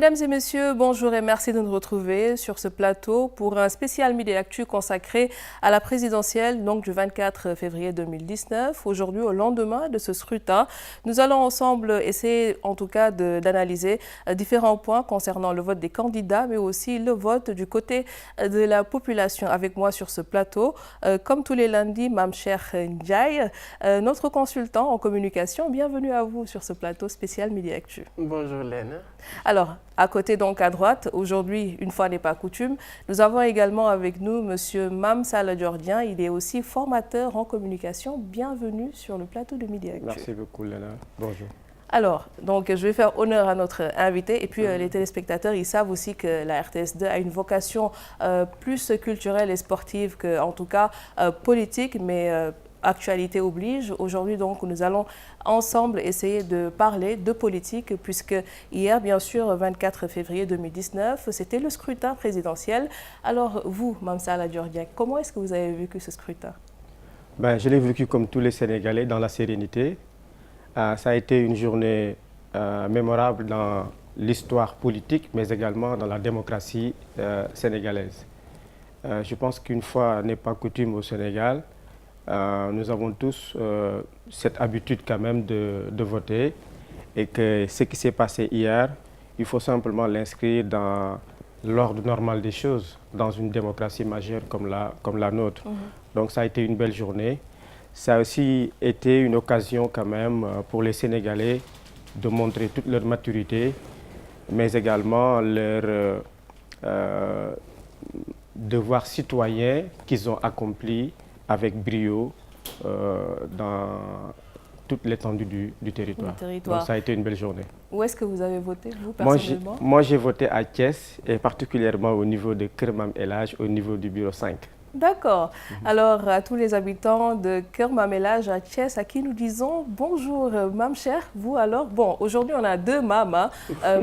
Mesdames et messieurs, bonjour et merci de nous retrouver sur ce plateau pour un spécial Midi Actu consacré à la présidentielle donc du 24 février 2019. Aujourd'hui, au lendemain de ce scrutin, nous allons ensemble essayer en tout cas d'analyser différents points concernant le vote des candidats, mais aussi le vote du côté de la population. Avec moi sur ce plateau, comme tous les lundis, Mame Cheikh Ndiaye, notre consultant en communication. Bienvenue à vous sur ce plateau spécial Midi Actu. Bonjour Léna. Alors, à côté donc à droite, aujourd'hui, une fois n'est pas coutume, nous avons également avec nous Monsieur Mame Sala Diordien. Il est aussi formateur en communication. Bienvenue sur le plateau de Midi Actu. Merci beaucoup Léna. Bonjour. Alors, donc, je vais faire honneur à notre invité et puis les téléspectateurs, ils savent aussi que la RTS2 a une vocation plus culturelle et sportive qu'en tout cas politique, mais actualité oblige. Aujourd'hui, donc, nous allons ensemble essayer de parler de politique, puisque hier, bien sûr, 24 février 2019, c'était le scrutin présidentiel. Alors, vous, Mame Sala Diordien, comment est-ce que vous avez vécu ce scrutin? Je l'ai vécu comme tous les Sénégalais, dans la sérénité. Ça a été une journée mémorable dans l'histoire politique, mais également dans la démocratie sénégalaise. Je pense qu'une fois n'est pas coutume au Sénégal, nous avons tous cette habitude quand même de voter, et que ce qui s'est passé hier, il faut simplement l'inscrire dans l'ordre normal des choses, dans une démocratie majeure comme la nôtre. Donc ça a été une belle journée. Ça a aussi été une occasion quand même pour les Sénégalais de montrer toute leur maturité, mais également leur devoir citoyen qu'ils ont accompli avec brio dans toute l'étendue du territoire. Donc ça a été une belle journée. Où est-ce que vous avez voté, vous, personnellement? Moi, j'ai voté à Thiès, et particulièrement au niveau de Keur Mame El Hadj, au niveau du bureau 5. D'accord. Alors, à tous les habitants de Keur Mame El Hadj à Thiès, à qui nous disons bonjour, Mame Cheikh, vous alors? Bon, aujourd'hui, on a deux Mame,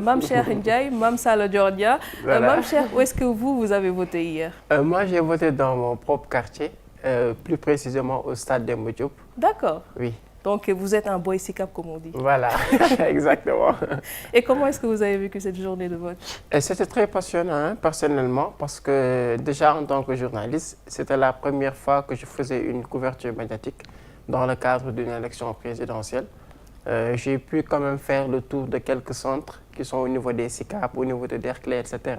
Mame Cheikh Ndiaye, Mame Sala Diordien. Voilà. Mame Cheikh, où est-ce que vous avez voté hier? Moi, j'ai voté dans mon propre quartier, plus précisément au stade Demba Diop. D'accord. Oui. Donc, vous êtes un boy SICAP, comme on dit. Voilà, exactement. Et comment est-ce que vous avez vécu cette journée de vote? C'était très passionnant, hein, personnellement, parce que déjà, en tant que journaliste, c'était la première fois que je faisais une couverture médiatique dans le cadre d'une élection présidentielle. J'ai pu quand même faire le tour de quelques centres qui sont au niveau des SICAP, au niveau de Derklé, etc.,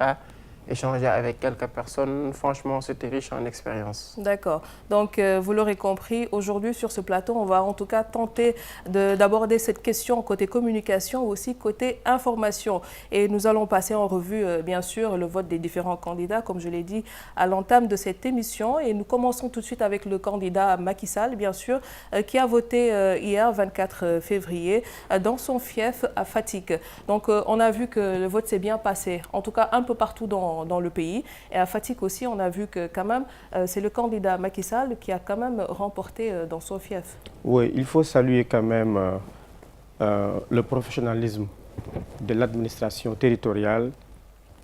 échanger avec quelques personnes. Franchement, c'était riche en expérience. D'accord. Donc, vous l'aurez compris, aujourd'hui sur ce plateau, on va en tout cas tenter d'aborder cette question côté communication, aussi côté information. Et nous allons passer en revue, bien sûr, le vote des différents candidats, comme je l'ai dit à l'entame de cette émission. Et nous commençons tout de suite avec le candidat Macky Sall, bien sûr, qui a voté hier, 24 février, dans son fief à Fatick. Donc, on a vu que le vote s'est bien passé, en tout cas un peu partout dans le pays. Et à Fatick aussi, on a vu que quand même, c'est le candidat Macky Sall qui a quand même remporté dans son fief. Oui, il faut saluer quand même le professionnalisme de l'administration territoriale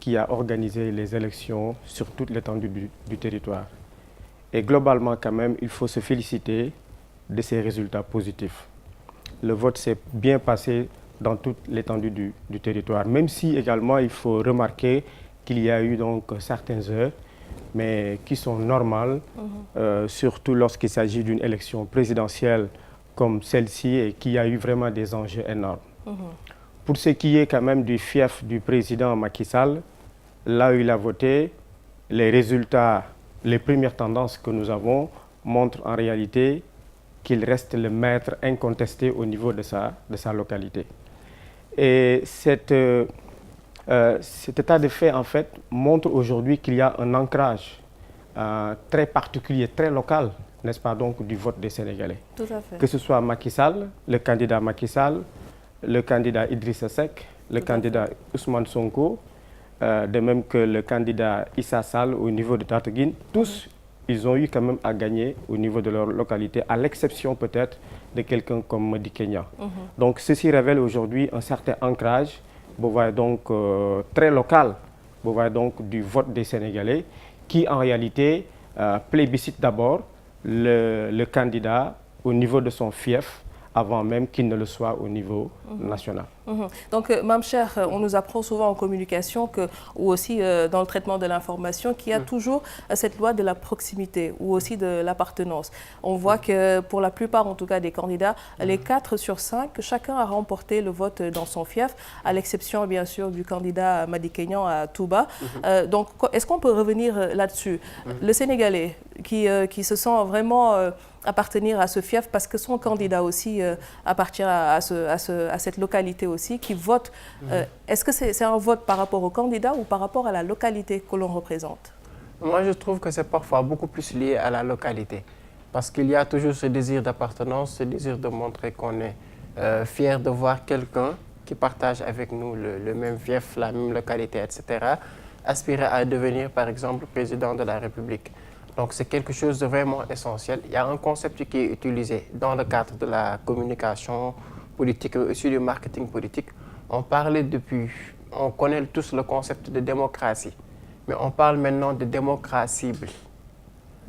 qui a organisé les élections sur toute l'étendue du territoire. Et globalement quand même, il faut se féliciter de ces résultats positifs. Le vote s'est bien passé dans toute l'étendue du territoire, même si également il faut remarquer qu'il y a eu donc certaines heures, mais qui sont normales, surtout lorsqu'il s'agit d'une élection présidentielle comme celle-ci, et qui a eu vraiment des enjeux énormes. Pour ce qui est quand même du fief du président Macky Sall, là où il a voté, les résultats, les premières tendances que nous avons montrent en réalité qu'il reste le maître incontesté au niveau de sa localité. Et cet état de fait, en fait, montre aujourd'hui qu'il y a un ancrage très particulier, très local, n'est-ce pas, donc, du vote des Sénégalais. Tout à fait. Que ce soit Macky Sall, le candidat Macky Sall, le candidat Idrissa Seck, le candidat Ousmane Sonko, de même que le candidat Issa Sall au niveau de Tataguine, tous, ils ont eu quand même à gagner au niveau de leur localité, à l'exception peut-être de quelqu'un comme Madi Kenya. Donc, ceci révèle aujourd'hui un certain ancrage, vous voyez donc très local, vous voyez donc du vote des Sénégalais, qui en réalité plébiscite d'abord le candidat au niveau de son fief, avant même qu'il ne le soit au niveau national. Donc, Mame Cheikh, on nous apprend souvent en communication ou aussi dans le traitement de l'information qu'il y a toujours cette loi de la proximité ou aussi de l'appartenance. On voit que pour la plupart, en tout cas, des candidats, les 4 sur 5, chacun a remporté le vote dans son fief, à l'exception, bien sûr, du candidat Madické Niang à Touba. Donc, est-ce qu'on peut revenir là-dessus? Le Sénégalais qui se sent vraiment appartenir à ce fief parce que son candidat aussi appartient à cette localité aussi, qui vote. Est-ce que c'est un vote par rapport au candidat ou par rapport à la localité que l'on représente? Moi, je trouve que c'est parfois beaucoup plus lié à la localité. Parce qu'il y a toujours ce désir d'appartenance, ce désir de montrer qu'on est fier de voir quelqu'un qui partage avec nous le même fief, la même localité, etc., aspirer à devenir, par exemple, président de la République. Donc, c'est quelque chose de vraiment essentiel. Il y a un concept qui est utilisé dans le cadre de la communication politique, mais aussi du marketing politique. On connaît tous le concept de démocratie, mais on parle maintenant de démocratible.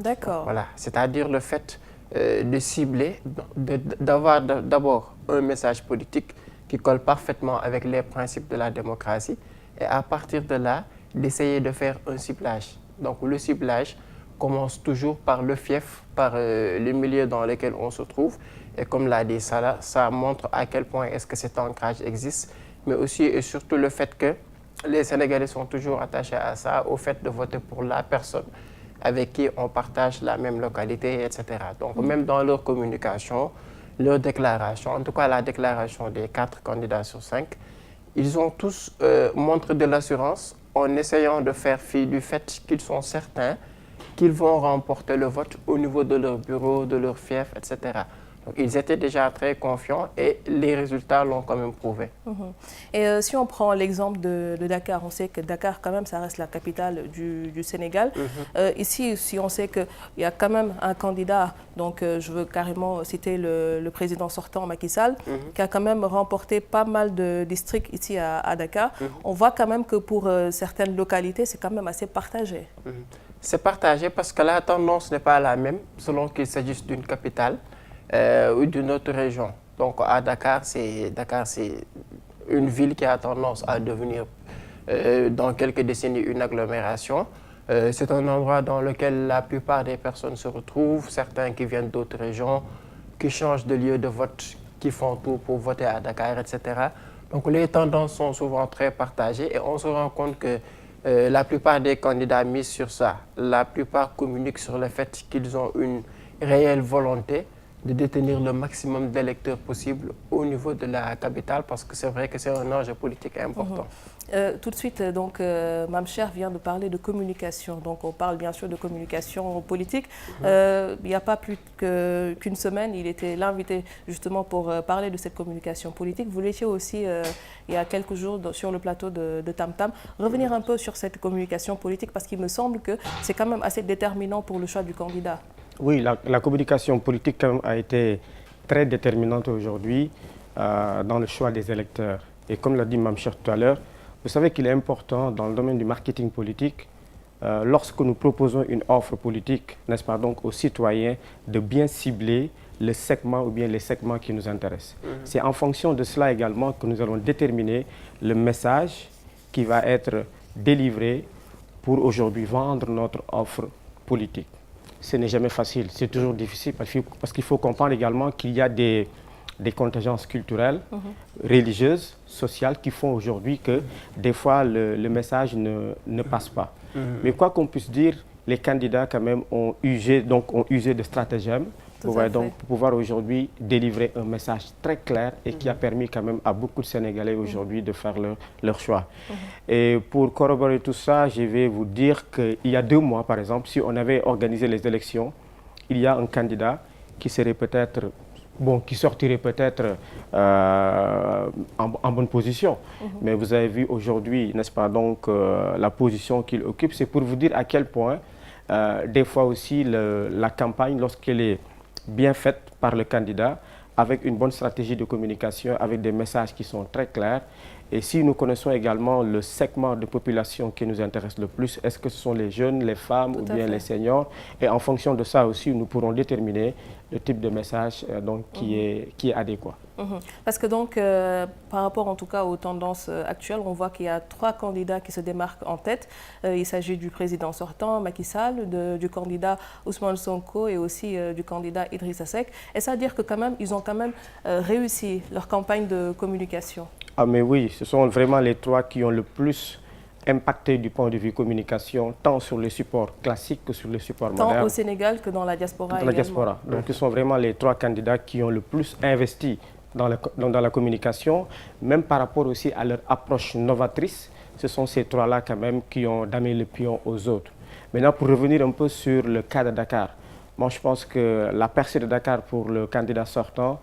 D'accord. Voilà, c'est-à-dire le fait de cibler, d'avoir d'abord un message politique qui colle parfaitement avec les principes de la démocratie et à partir de là, d'essayer de faire un ciblage. Donc, le ciblage commence toujours par le fief, par le milieu dans lequel on se trouve. Et comme l'a dit Salah, ça montre à quel point est-ce que cet ancrage existe, mais aussi et surtout le fait que les Sénégalais sont toujours attachés à ça, au fait de voter pour la personne avec qui on partage la même localité, etc. Donc même dans leur communication, leur déclaration, en tout cas la déclaration des 4 candidats sur 5, ils ont tous montré de l'assurance en essayant de faire fi du fait qu'ils sont certains qu'ils vont remporter le vote au niveau de leur bureau, de leur fief, etc. Donc, ils étaient déjà très confiants et les résultats l'ont quand même prouvé. Et si on prend l'exemple de Dakar, on sait que Dakar, quand même, ça reste la capitale du Sénégal. Ici, si on sait qu'il y a quand même un candidat, donc je veux carrément citer le président sortant, Macky Sall, qui a quand même remporté pas mal de districts ici à Dakar. On voit quand même que pour certaines localités, c'est quand même assez partagé. C'est partagé parce que la tendance n'est pas la même selon qu'il s'agisse d'une capitale ou d'une autre région. Donc à Dakar, c'est une ville qui a tendance à devenir dans quelques décennies une agglomération. C'est un endroit dans lequel la plupart des personnes se retrouvent, certains qui viennent d'autres régions, qui changent de lieu de vote, qui font tout pour voter à Dakar, etc. Donc les tendances sont souvent très partagées et on se rend compte que la plupart des candidats misent sur ça. La plupart communiquent sur le fait qu'ils ont une réelle volonté de détenir le maximum d'électeurs possible au niveau de la capitale parce que c'est vrai que c'est un enjeu politique important. Tout de suite, donc, Mame Cheikh vient de parler de communication. Donc, on parle bien sûr de communication politique. Il n'y a pas plus qu'une semaine, il était l'invité justement pour parler de cette communication politique. Vous l'étiez aussi il y a quelques jours sur le plateau de Tam Tam. Revenir un peu sur cette communication politique parce qu'il me semble que c'est quand même assez déterminant pour le choix du candidat. Oui, la communication politique quand même a été très déterminante aujourd'hui dans le choix des électeurs. Et comme l'a dit Mame Cheikh tout à l'heure, vous savez qu'il est important dans le domaine du marketing politique, lorsque nous proposons une offre politique, n'est-ce pas, donc aux citoyens, de bien cibler le segment ou bien les segments qui nous intéressent. C'est en fonction de cela également que nous allons déterminer le message qui va être délivré pour aujourd'hui vendre notre offre politique. Ce n'est jamais facile, c'est toujours difficile parce qu'il faut comprendre également qu'il y a des contingences culturelles, religieuses, sociales qui font aujourd'hui que des fois le message ne passe pas. Mais quoi qu'on puisse dire, les candidats quand même ont usé de stratagèmes pour pouvoir aujourd'hui délivrer un message très clair et qui a permis quand même à beaucoup de Sénégalais aujourd'hui de faire leur choix. Et pour corroborer tout ça, je vais vous dire qu'il y a 2 mois, par exemple, si on avait organisé les élections, il y a un candidat qui serait peut-être, qui sortirait peut-être en bonne position. Mais vous avez vu aujourd'hui, n'est-ce pas, donc la position qu'il occupe, c'est pour vous dire à quel point, des fois aussi, la campagne, lorsqu'elle est bien faite par le candidat, avec une bonne stratégie de communication, avec des messages qui sont très clairs Et si nous connaissons également le segment de population qui nous intéresse le plus, est-ce que ce sont les jeunes, les femmes ou bien les seniors? Et en fonction de ça aussi, nous pourrons déterminer le type de message qui est adéquat. Parce que donc, par rapport en tout cas aux tendances actuelles, on voit qu'il y a 3 candidats qui se démarquent en tête. Il s'agit du président sortant, Macky Sall, du candidat Ousmane Sonko et aussi du candidat Idrissa Seck. Et ça veut dire que quand même, ils ont quand même réussi leur campagne de communication. Ah mais oui, ce sont vraiment les 3 qui ont le plus impacté du point de vue communication, tant sur les supports classiques que sur les supports modernes. Tant au Sénégal que dans la diaspora Dans la diaspora. Donc ce sont vraiment les 3 candidats qui ont le plus investi dans la communication, même par rapport aussi à leur approche novatrice. Ce sont ces 3-là quand même qui ont damé le pion aux autres. Maintenant, pour revenir un peu sur le cas de Dakar, moi je pense que la percée de Dakar pour le candidat sortant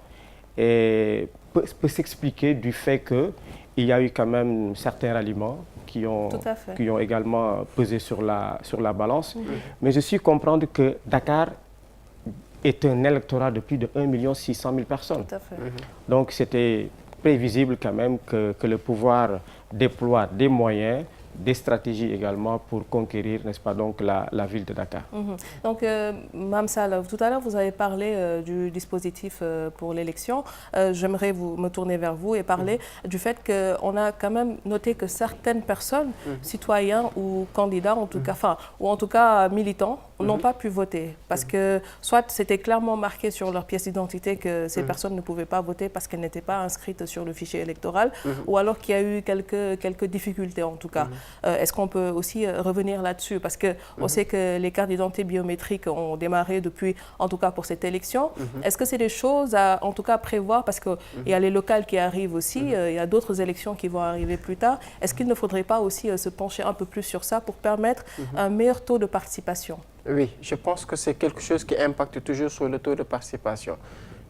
peut s'expliquer du fait qu'il y a eu quand même certains ralliements qui ont également pesé sur la balance. Mais je suis comprendre que Dakar est un électorat de plus de 1 600 000 personnes. Tout à fait. Donc c'était prévisible quand même que le pouvoir déploie des moyens, des stratégies également pour conquérir, n'est-ce pas, donc la ville de Dakar. Donc, Mme Sall, tout à l'heure, vous avez parlé du dispositif pour l'élection. J'aimerais me tourner vers vous et parler du fait qu'on a quand même noté que certaines personnes, citoyens ou candidats, en tout cas, ou en tout cas militants, n'ont pas pu voter. Parce que soit c'était clairement marqué sur leur pièce d'identité que ces personnes ne pouvaient pas voter parce qu'elles n'étaient pas inscrites sur le fichier électoral, ou alors qu'il y a eu quelques difficultés en tout cas. Est-ce qu'on peut aussi revenir là-dessus? Parce qu'on sait que les cartes d'identité biométriques ont démarré depuis, en tout cas pour cette élection. Est-ce que c'est des choses à, en tout cas, prévoir? Parce qu'il y a les locales qui arrivent aussi, il y a d'autres élections qui vont arriver plus tard. Est-ce qu'il ne faudrait pas aussi se pencher un peu plus sur ça pour permettre un meilleur taux de participation? Oui, je pense que c'est quelque chose qui impacte toujours sur le taux de participation.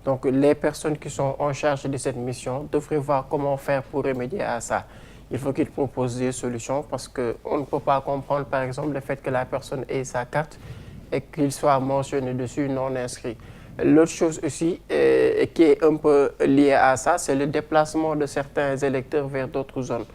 Donc les personnes qui sont en charge de cette mission devraient voir comment faire pour remédier à ça. Il faut qu'ils proposent des solutions parce qu'on ne peut pas comprendre, par exemple, le fait que la personne ait sa carte et qu'il soit mentionné dessus non inscrit. L'autre chose aussi qui est un peu liée à ça, c'est le déplacement de certains électeurs vers d'autres zones.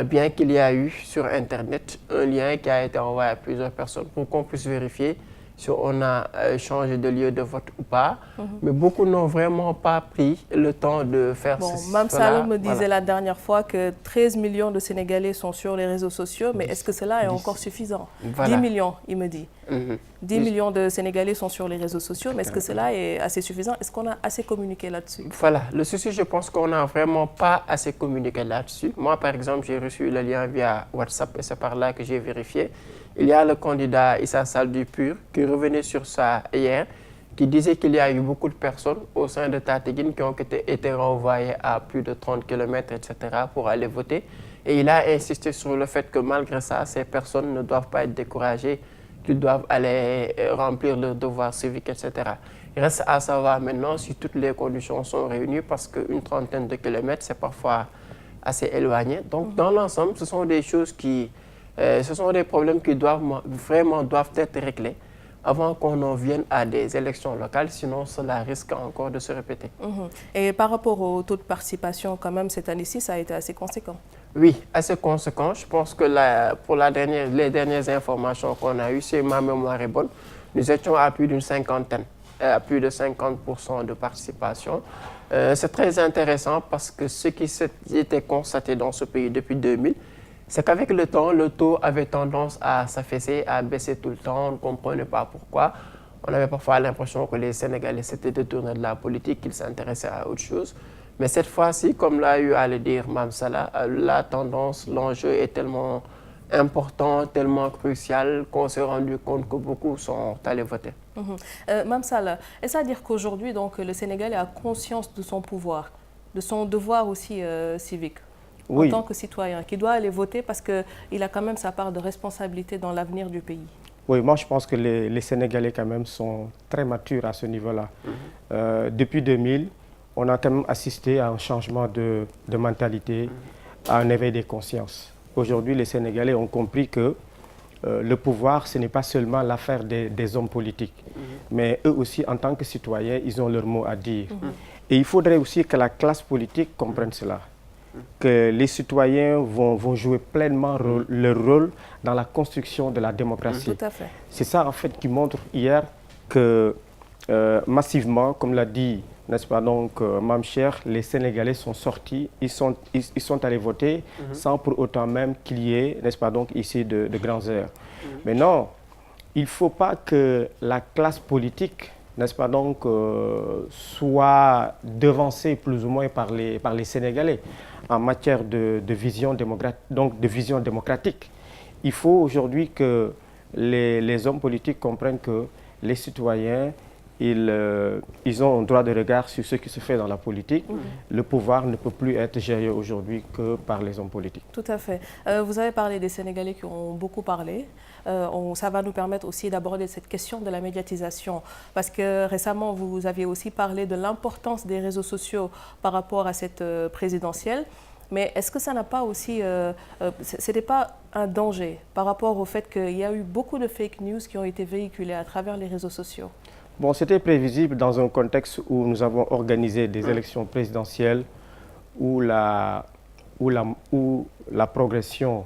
Bien qu'il y a eu sur Internet un lien qui a été envoyé à plusieurs personnes pour qu'on puisse vérifier si on a changé de lieu de vote ou pas. Mais beaucoup n'ont vraiment pas pris le temps de faire cela. Mme Sall me disait la dernière fois que 13 millions de Sénégalais sont sur les réseaux sociaux, mais est-ce que cela est encore suffisant? 10 millions, il me dit. 10 millions de Sénégalais sont sur les réseaux sociaux, mais est-ce que cela est assez suffisant? Est-ce qu'on a assez communiqué là-dessus? Voilà, le souci, je pense qu'on n'a vraiment pas assez communiqué là-dessus. Moi, par exemple, j'ai reçu le lien via WhatsApp et c'est par là que j'ai vérifié. Il y a le candidat Issa Sall du PUR qui revenait sur ça hier, qui disait qu'il y a eu beaucoup de personnes au sein de Tataguine qui ont été renvoyées à plus de 30 km, etc. pour aller voter. Et il a insisté sur le fait que malgré ça, ces personnes ne doivent pas être découragées, qu'ils doivent aller remplir leurs devoirs civiques, etc. Il reste à savoir maintenant si toutes les conditions sont réunies parce qu'une trentaine de kilomètres, c'est parfois assez éloigné. Donc, dans l'ensemble, ce sont des choses ce sont des problèmes qui doivent être réglés avant qu'on en vienne à des élections locales, sinon cela risque encore de se répéter. Et par rapport au taux de participation, quand même, cette année-ci, ça a été assez conséquent? Oui, assez conséquent. Je pense que pour les dernières informations qu'on a eues, si ma mémoire est bonne, nous étions à plus d'une cinquantaine, à plus de 50% de participation. C'est très intéressant parce que ce qui s'était constaté dans ce pays depuis 2000, c'est qu'avec le temps, le taux avait tendance à s'affaisser, à baisser tout le temps. On ne comprenait pas pourquoi. On avait parfois l'impression que les Sénégalais s'étaient détournés de la politique, qu'ils s'intéressaient à autre chose. Mais cette fois-ci, comme l'a eu à le dire Mme Sall, la tendance, l'enjeu est tellement important, tellement crucial qu'on s'est rendu compte que beaucoup sont allés voter. Mme Sall, est-ce à dire qu'aujourd'hui, le Sénégalais a conscience de son pouvoir, de son devoir aussi civique? Oui. En tant que citoyen, qui doit aller voter parce qu'il a quand même sa part de responsabilité dans l'avenir du pays? Oui, moi je pense que les Sénégalais quand même sont très matures à ce niveau-là. Depuis 2000, on a quand même assisté à un changement de mentalité, à un éveil des consciences. Aujourd'hui, les Sénégalais ont compris que le pouvoir, ce n'est pas seulement l'affaire des hommes politiques, mais eux aussi, en tant que citoyens, ils ont leur mot à dire. Et il faudrait aussi que la classe politique comprenne cela. que les citoyens vont jouer pleinement leur rôle dans la construction de la démocratie. Tout à fait. C'est ça en fait qui montre hier que massivement, comme l'a dit, n'est-ce pas, donc, Mame Cheikh, les Sénégalais sont sortis, ils sont allés voter sans pour autant même qu'il y ait, n'est-ce pas, donc, ici de grands heures. Mais non, il ne faut pas que la classe politique, n'est-ce pas, donc, soit devancée plus ou moins par les Sénégalais en matière de vision démocratique. Il faut aujourd'hui que les hommes politiques comprennent que les citoyens, ils ont un droit de regard sur ce qui se fait dans la politique. Le pouvoir ne peut plus être géré aujourd'hui que par les hommes politiques. Tout à fait. Vous avez parlé des Sénégalais qui ont beaucoup parlé. Ça va nous permettre aussi d'aborder cette question de la médiatisation. Parce que récemment, vous aviez aussi parlé de l'importance des réseaux sociaux par rapport à cette présidentielle. Mais est-ce que ça n'a pas aussi, ce n'était pas un danger par rapport au fait qu'il y a eu beaucoup de fake news qui ont été véhiculées à travers les réseaux sociaux? Bon, c'était prévisible dans un contexte où nous avons organisé des élections présidentielles où la progression,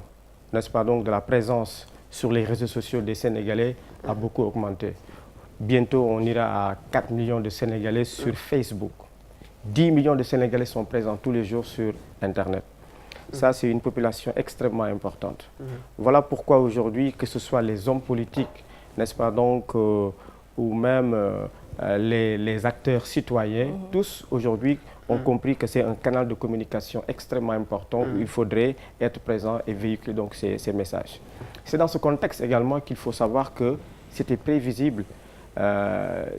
n'est-ce pas, donc, de la présence sur les réseaux sociaux des Sénégalais a beaucoup augmenté. Bientôt, on ira à 4 millions de Sénégalais sur Facebook. 10 millions de Sénégalais sont présents tous les jours sur Internet. Ça, c'est une population extrêmement importante. Voilà pourquoi aujourd'hui, que ce soit les hommes politiques, n'est-ce pas, donc, ou même les acteurs citoyens, tous aujourd'hui ont compris que c'est un canal de communication extrêmement important où il faudrait être présent et véhiculer donc ces messages. C'est dans ce contexte également qu'il faut savoir que c'était prévisible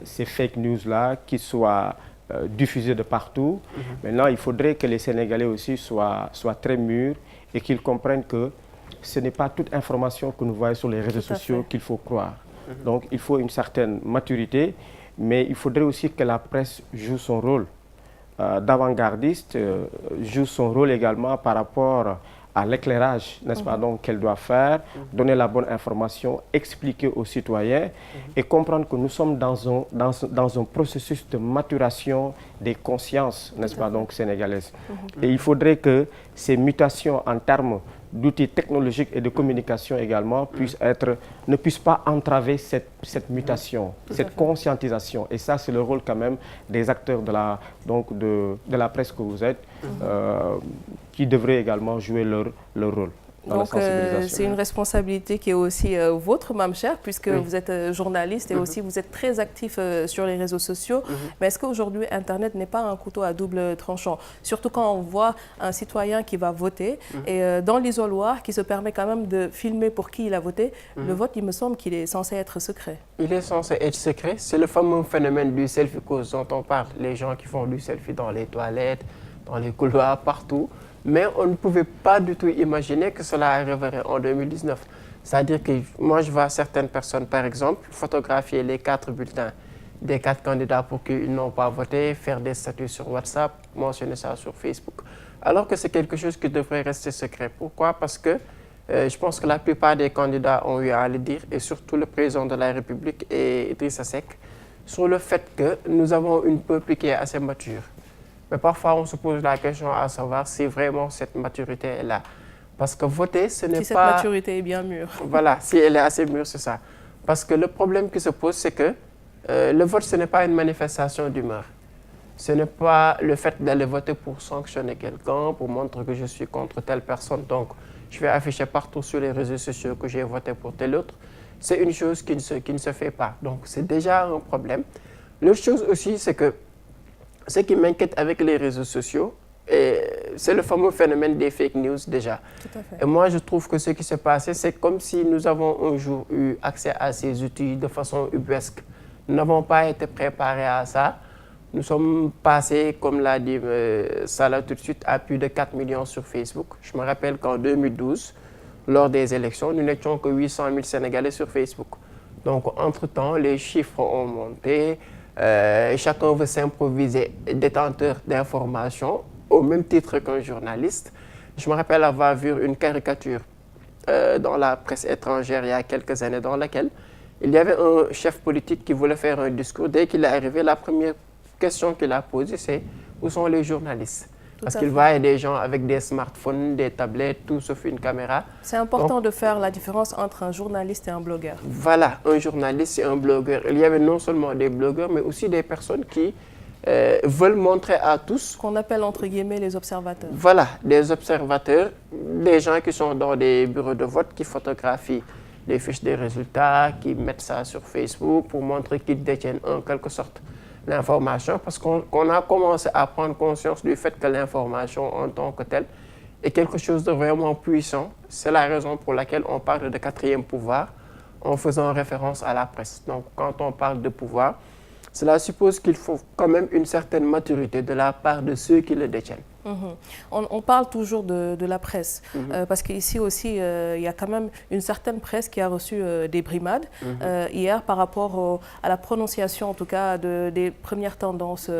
ces fake news-là qui soient diffusés de partout. Maintenant, il faudrait que les Sénégalais aussi soient très mûrs et qu'ils comprennent que ce n'est pas toute information que nous voyons sur les réseaux sociaux qu'il faut croire. Donc, il faut une certaine maturité, mais il faudrait aussi que la presse joue son rôle d'avant-gardiste, joue son rôle également par rapport à l'éclairage, n'est-ce pas, donc qu'elle doit faire, donner la bonne information, expliquer aux citoyens et comprendre que nous sommes dans un processus de maturation des consciences, n'est-ce pas, donc sénégalaises. Et il faudrait que ces mutations en termes d'outils technologiques et de communication également ne puissent pas entraver cette mutation, cette conscientisation. Et ça, c'est le rôle quand même des acteurs de la presse que vous êtes, qui devraient également jouer leur rôle. Donc, c'est une responsabilité qui est aussi votre, Mame Cheikh, puisque vous êtes journaliste et aussi vous êtes très actif sur les réseaux sociaux. Mais est-ce qu'aujourd'hui, Internet n'est pas un couteau à double tranchant? Surtout quand on voit un citoyen qui va voter et dans l'isoloir, qui se permet quand même de filmer pour qui il a voté, le vote, il me semble qu'il est censé être secret. Il est censé être secret. C'est le fameux phénomène du selfie cause dont on parle. Les gens qui font du selfie dans les toilettes, dans les couloirs, partout. Mais on ne pouvait pas du tout imaginer que cela arriverait en 2019. C'est-à-dire que moi, je vois certaines personnes, par exemple, photographier les 4 bulletins des 4 candidats pour qu'ils n'ont pas voté, faire des statuts sur WhatsApp, mentionner ça sur Facebook. Alors que c'est quelque chose qui devrait rester secret. Pourquoi? Parce que je pense que la plupart des candidats ont eu à le dire, et surtout le président de la République et Idrissa Seck, sur le fait que nous avons une peuple qui est assez mature. Mais parfois, on se pose la question à savoir si vraiment cette maturité est là. Parce que voter, ce n'est pas... Si cette maturité est bien mûre. Voilà, si elle est assez mûre, c'est ça. Parce que le problème qui se pose, c'est que le vote, ce n'est pas une manifestation d'humeur. Ce n'est pas le fait d'aller voter pour sanctionner quelqu'un, pour montrer que je suis contre telle personne. Donc, je vais afficher partout sur les réseaux sociaux que j'ai voté pour tel autre. C'est une chose qui ne se fait pas. Donc, c'est déjà un problème. L'autre chose aussi, c'est que ce qui m'inquiète avec les réseaux sociaux, c'est le fameux phénomène des fake news déjà. Tout à fait. Et moi, je trouve que ce qui s'est passé, c'est comme si nous avons un jour eu accès à ces outils de façon ubuesque. Nous n'avons pas été préparés à ça. Nous sommes passés, comme l'a dit Salah tout de suite, à plus de 4 millions sur Facebook. Je me rappelle qu'en 2012, lors des élections, nous n'étions que 800 000 Sénégalais sur Facebook. Donc, entre-temps, les chiffres ont monté. Chacun veut s'improviser détenteur d'informations au même titre qu'un journaliste. Je me rappelle avoir vu une caricature dans la presse étrangère il y a quelques années dans laquelle il y avait un chef politique qui voulait faire un discours. Dès qu'il est arrivé, la première question qu'il a posée, c'est où sont les journalistes? Parce qu'il voit des gens avec des smartphones, des tablettes, tout sauf une caméra. C'est important de faire la différence entre un journaliste et un blogueur. Voilà, un journaliste et un blogueur. Il y avait non seulement des blogueurs, mais aussi des personnes qui veulent montrer à tous. Qu'on appelle entre guillemets les observateurs. Voilà, des observateurs, des gens qui sont dans des bureaux de vote, qui photographient les fiches des résultats, qui mettent ça sur Facebook pour montrer qu'ils détiennent en quelque sorte l'information. Parce qu'on a commencé à prendre conscience du fait que l'information en tant que telle est quelque chose de vraiment puissant. C'est la raison pour laquelle on parle de quatrième pouvoir en faisant référence à la presse. Donc quand on parle de pouvoir, cela suppose qu'il faut quand même une certaine maturité de la part de ceux qui le détiennent. On parle toujours de la presse, parce qu'ici aussi, il y a quand même une certaine presse qui a reçu des brimades hier par rapport à la prononciation, en tout cas, des premières tendances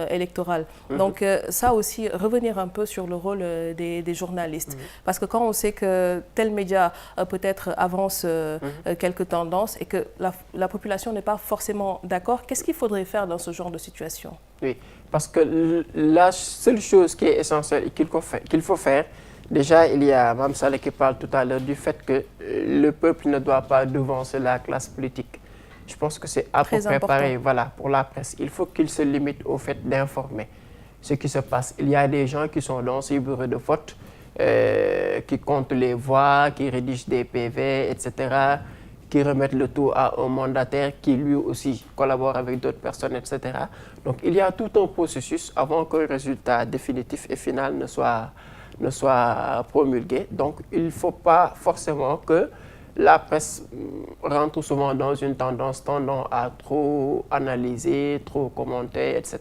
électorales. Donc ça aussi, revenir un peu sur le rôle des journalistes. Parce que quand on sait que tel média peut-être avance quelques tendances et que la population n'est pas forcément d'accord, qu'est-ce qu'il faudrait faire dans ce genre de situation? Oui, parce que la seule chose qui est essentielle et qu'il faut faire, déjà il y a Mme Saleh qui parle tout à l'heure du fait que le peuple ne doit pas devancer la classe politique. Je pense que c'est à peu près pareil, voilà, pour la presse. Il faut qu'il se limite au fait d'informer ce qui se passe. Il y a des gens qui sont dans ces bureaux de vote, qui comptent les voix, qui rédigent des PV, etc., qui remettent le tout à un mandataire qui lui aussi collabore avec d'autres personnes, etc. Donc il y a tout un processus avant que le résultat définitif et final ne soit promulgué. Donc il ne faut pas forcément que la presse rentre souvent dans une tendance tendant à trop analyser, trop commenter, etc.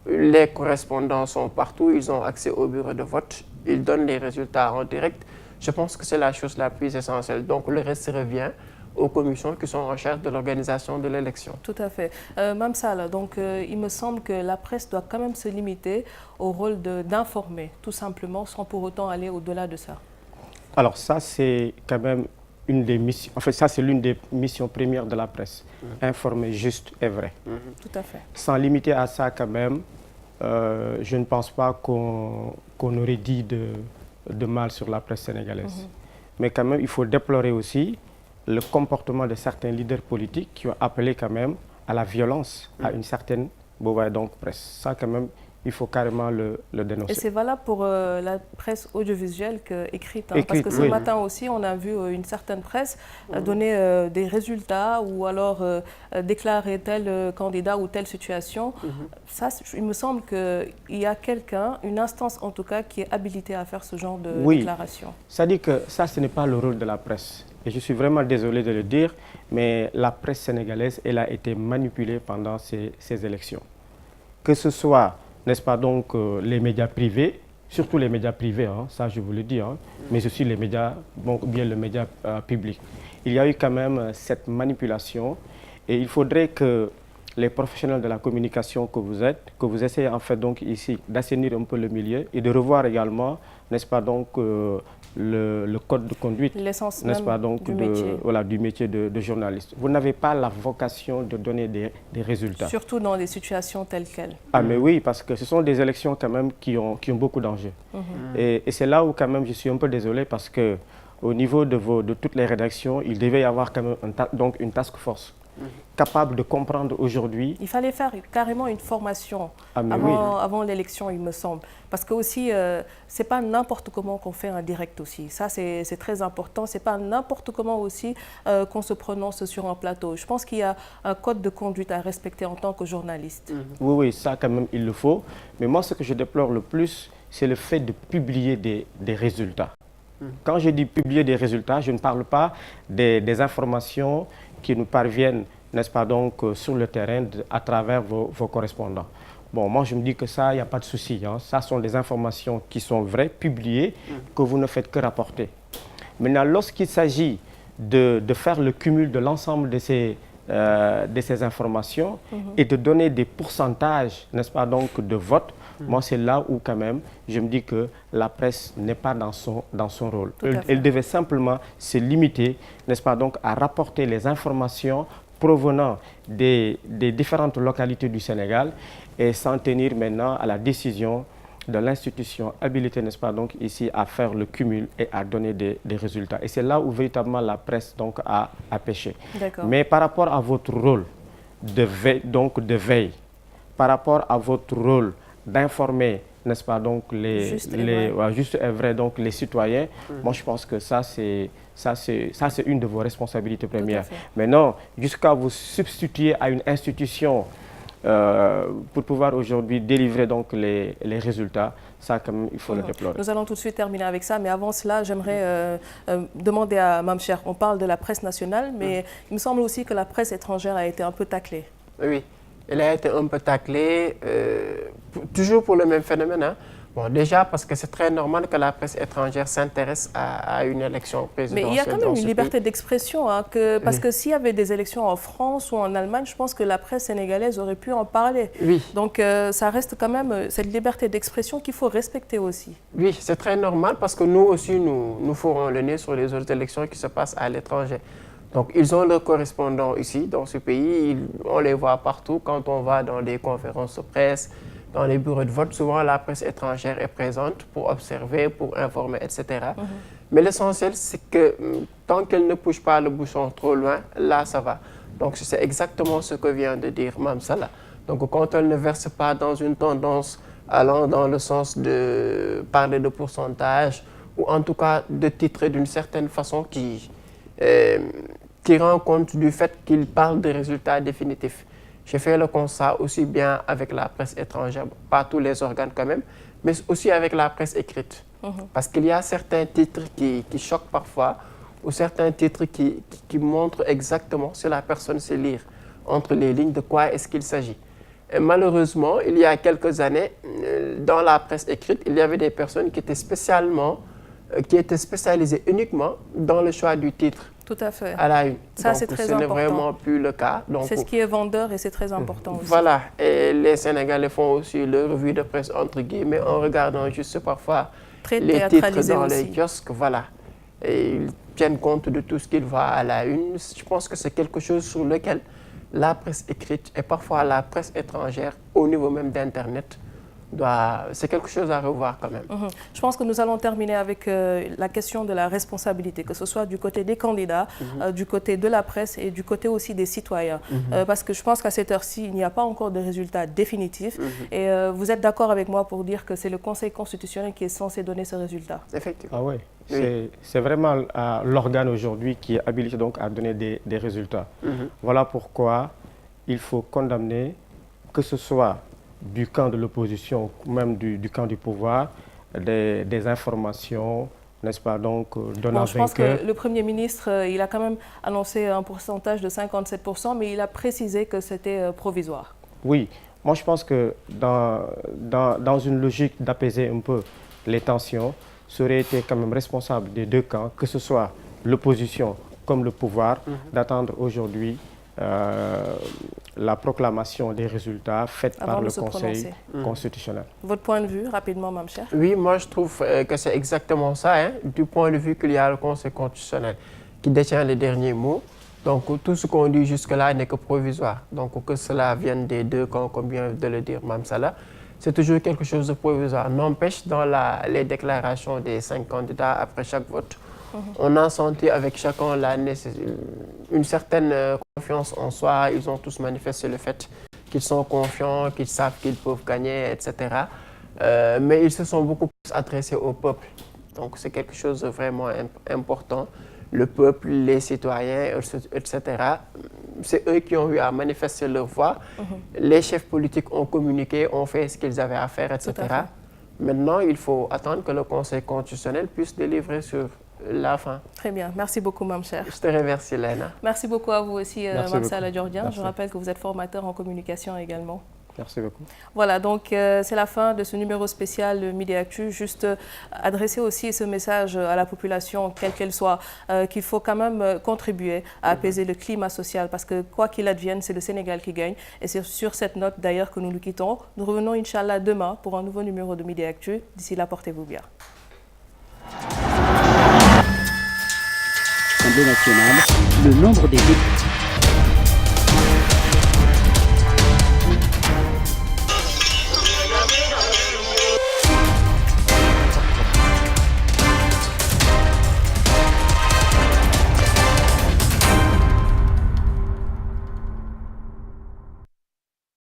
Les correspondants sont partout, ils ont accès au bureau de vote, ils donnent les résultats en direct. Je pense que c'est la chose la plus essentielle. Donc le reste revient aux commissions qui sont en charge de l'organisation de l'élection. Tout à fait. Mme Saleh, donc il me semble que la presse doit quand même se limiter au rôle d'informer, tout simplement, sans pour autant aller au-delà de ça. Alors ça, c'est quand même une des missions, en fait ça c'est l'une des missions premières de la presse, informer juste et vrai. Tout à fait. Sans limiter à ça quand même, je ne pense pas qu'on aurait dit de mal sur la presse sénégalaise. Mais quand même, il faut déplorer aussi le comportement de certains leaders politiques qui ont appelé quand même à la violence, à une certaine presse. Ça quand même, il faut carrément le dénoncer. Et c'est valable pour la presse audiovisuelle qu'écrite, parce que ce matin aussi, on a vu une certaine presse donner des résultats ou alors déclarer tel candidat ou telle situation. Ça, il me semble qu'il y a quelqu'un, une instance en tout cas, qui est habilitée à faire ce genre de déclaration. C'est-à-dire que ça, ce n'est pas le rôle de la presse. Et je suis vraiment désolé de le dire, mais la presse sénégalaise, elle a été manipulée pendant ces élections. Que ce soit, n'est-ce pas, donc les médias privés, surtout les médias privés, ça je vous le dis, mais aussi les médias, bien le média public. Il y a eu quand même cette manipulation et il faudrait que les professionnels de la communication que vous êtes, que vous essayez en fait donc ici d'assainir un peu le milieu et de revoir également, n'est-ce pas, donc le code de conduite, n'est-ce pas, donc du métier de journaliste. Vous n'avez pas la vocation de donner des résultats. Surtout dans des situations telles quelles. Ah mais oui, parce que ce sont des élections quand même qui ont beaucoup d'enjeux. Et c'est là où quand même je suis un peu désolé parce que au niveau de toutes les rédactions, il devait y avoir quand même une task force capable de comprendre aujourd'hui. Il fallait faire carrément une formation avant l'élection, il me semble. Parce que aussi, ce n'est pas n'importe comment qu'on fait un direct aussi. Ça, c'est très important. Ce n'est pas n'importe comment aussi qu'on se prononce sur un plateau. Je pense qu'il y a un code de conduite à respecter en tant que journaliste. Oui, ça quand même, il le faut. Mais moi, ce que je déplore le plus, c'est le fait de publier des résultats. Quand je dis publier des résultats, je ne parle pas des informations qui nous parviennent, n'est-ce pas, donc, sur le terrain à travers vos correspondants. Bon, moi, je me dis que ça, il n'y a pas de souci. Ça sont des informations qui sont vraies, publiées, que vous ne faites que rapporter. Maintenant, lorsqu'il s'agit de faire le cumul de l'ensemble de ces informations et de donner des pourcentages, n'est-ce pas, donc, de vote, moi, c'est là où, quand même, je me dis que la presse n'est pas dans son rôle. Elle devait simplement se limiter, n'est-ce pas, donc, à rapporter les informations provenant des différentes localités du Sénégal et s'en tenir maintenant à la décision de l'institution habilitée, n'est-ce pas, donc ici à faire le cumul et à donner des résultats. Et c'est là où véritablement la presse donc a pêché. Mais par rapport à votre rôle de veille, par rapport à votre rôle d'informer, n'est-ce pas, donc juste et vrai, donc les citoyens, moi je pense que ça c'est une de vos responsabilités premières. Maintenant, jusqu'à vous substituer à une institution pour pouvoir aujourd'hui délivrer donc les résultats, ça quand même il faut le déplorer. Nous allons tout de suite terminer avec ça, mais avant cela, j'aimerais demander à Mame Cheikh, on parle de la presse nationale, mais il me semble aussi que la presse étrangère a été un peu taclée. Oui, elle a été un peu taclée, toujours pour le même phénomène. Hein. Bon, déjà parce que c'est très normal que la presse étrangère s'intéresse à une élection présidentielle. Mais il y a quand même une liberté d'expression, hein, parce que s'il y avait des élections en France ou en Allemagne, je pense que la presse sénégalaise aurait pu en parler. Oui. Donc ça reste quand même cette liberté d'expression qu'il faut respecter aussi. Oui, c'est très normal parce que nous aussi, nous ferons le nez sur les autres élections qui se passent à l'étranger. Donc ils ont leurs correspondants ici, dans ce pays, on les voit partout quand on va dans des conférences de presse, dans les bureaux de vote, souvent la presse étrangère est présente pour observer, pour informer, etc. Mais l'essentiel, c'est que tant qu'elle ne pousse pas le bouchon trop loin, là, ça va. Donc, c'est exactement ce que vient de dire Mame Salah. Donc, quand elle ne verse pas dans une tendance allant dans le sens de parler de pourcentage, ou en tout cas de titrer d'une certaine façon qui rend compte du fait qu'il parle de résultats définitifs. J'ai fait le constat aussi bien avec la presse étrangère, pas tous les organes quand même, mais aussi avec la presse écrite. Parce qu'il y a certains titres qui choquent parfois, ou certains titres qui montrent exactement, si la personne sait lire entre les lignes, de quoi est-ce qu'il s'agit. Et malheureusement, il y a quelques années, dans la presse écrite, il y avait des personnes qui étaient spécialisées uniquement dans le choix du titre. Tout à fait. À la une. Ça, c'est très important. Ce n'est vraiment plus le cas. C'est ce qui est vendeur et c'est très important aussi. Voilà. Et les Sénégalais font aussi le revue de presse, entre guillemets, en regardant juste parfois les titres dans les kiosques. Voilà. Et ils tiennent compte de tout ce qu'ils voient à la une. Je pense que c'est quelque chose sur lequel la presse écrite et parfois la presse étrangère, au niveau même d'Internet, c'est quelque chose à revoir quand même. Je pense que nous allons terminer avec la question de la responsabilité, que ce soit du côté des candidats, du côté de la presse et du côté aussi des citoyens. Parce que je pense qu'à cette heure-ci, il n'y a pas encore de résultats définitifs. Et vous êtes d'accord avec moi pour dire que c'est le Conseil constitutionnel qui est censé donner ce résultat? Effectivement. Ah oui. C'est vraiment l'organe aujourd'hui qui est habilité donc à donner des résultats. Voilà pourquoi il faut condamner, que ce soit du camp de l'opposition, même du camp du pouvoir, des informations, n'est-ce pas, donc donnant je pense que le Premier ministre, il a quand même annoncé un pourcentage de 57%, mais il a précisé que c'était provisoire. Oui, moi je pense que dans une logique d'apaiser un peu les tensions, ça aurait été quand même responsable des deux camps, que ce soit l'opposition comme le pouvoir, d'attendre aujourd'hui la proclamation des résultats faits par le Conseil constitutionnel. Votre point de vue, rapidement, Mame Cheikh? Oui, moi je trouve que c'est exactement ça, hein, du point de vue qu'il y a le Conseil constitutionnel qui détient les derniers mots. Donc tout ce qu'on dit jusque-là n'est que provisoire. Donc que cela vienne des deux camps, comme vient de le dire Mame Salah, c'est toujours quelque chose de provisoire. N'empêche, dans les déclarations des 5 candidats après chaque vote, on a senti avec chacun une certaine confiance en soi. Ils ont tous manifesté le fait qu'ils sont confiants, qu'ils savent qu'ils peuvent gagner, etc. Mais ils se sont beaucoup plus adressés au peuple. Donc c'est quelque chose de vraiment important. Le peuple, les citoyens, etc. C'est eux qui ont eu à manifester leur voix. Les chefs politiques ont communiqué, ont fait ce qu'ils avaient à faire, etc. Maintenant, il faut attendre que le Conseil constitutionnel puisse délivrer sur la fin. Très bien. Merci beaucoup, Mame Cheikh. Je te remercie, Léna. Merci beaucoup à vous aussi, Mame Salah Diordien. Je rappelle que vous êtes formateur en communication également. Merci beaucoup. Voilà, donc c'est la fin de ce numéro spécial Midi Actu. Juste adresser aussi ce message à la population, quelle qu'elle soit, qu'il faut quand même contribuer à apaiser le climat social parce que quoi qu'il advienne, c'est le Sénégal qui gagne. Et c'est sur cette note d'ailleurs que nous nous quittons. Nous revenons, Inch'Allah, demain pour un nouveau numéro de Midi Actu. D'ici là, portez-vous bien. Assemblée nationale, le nombre des députés.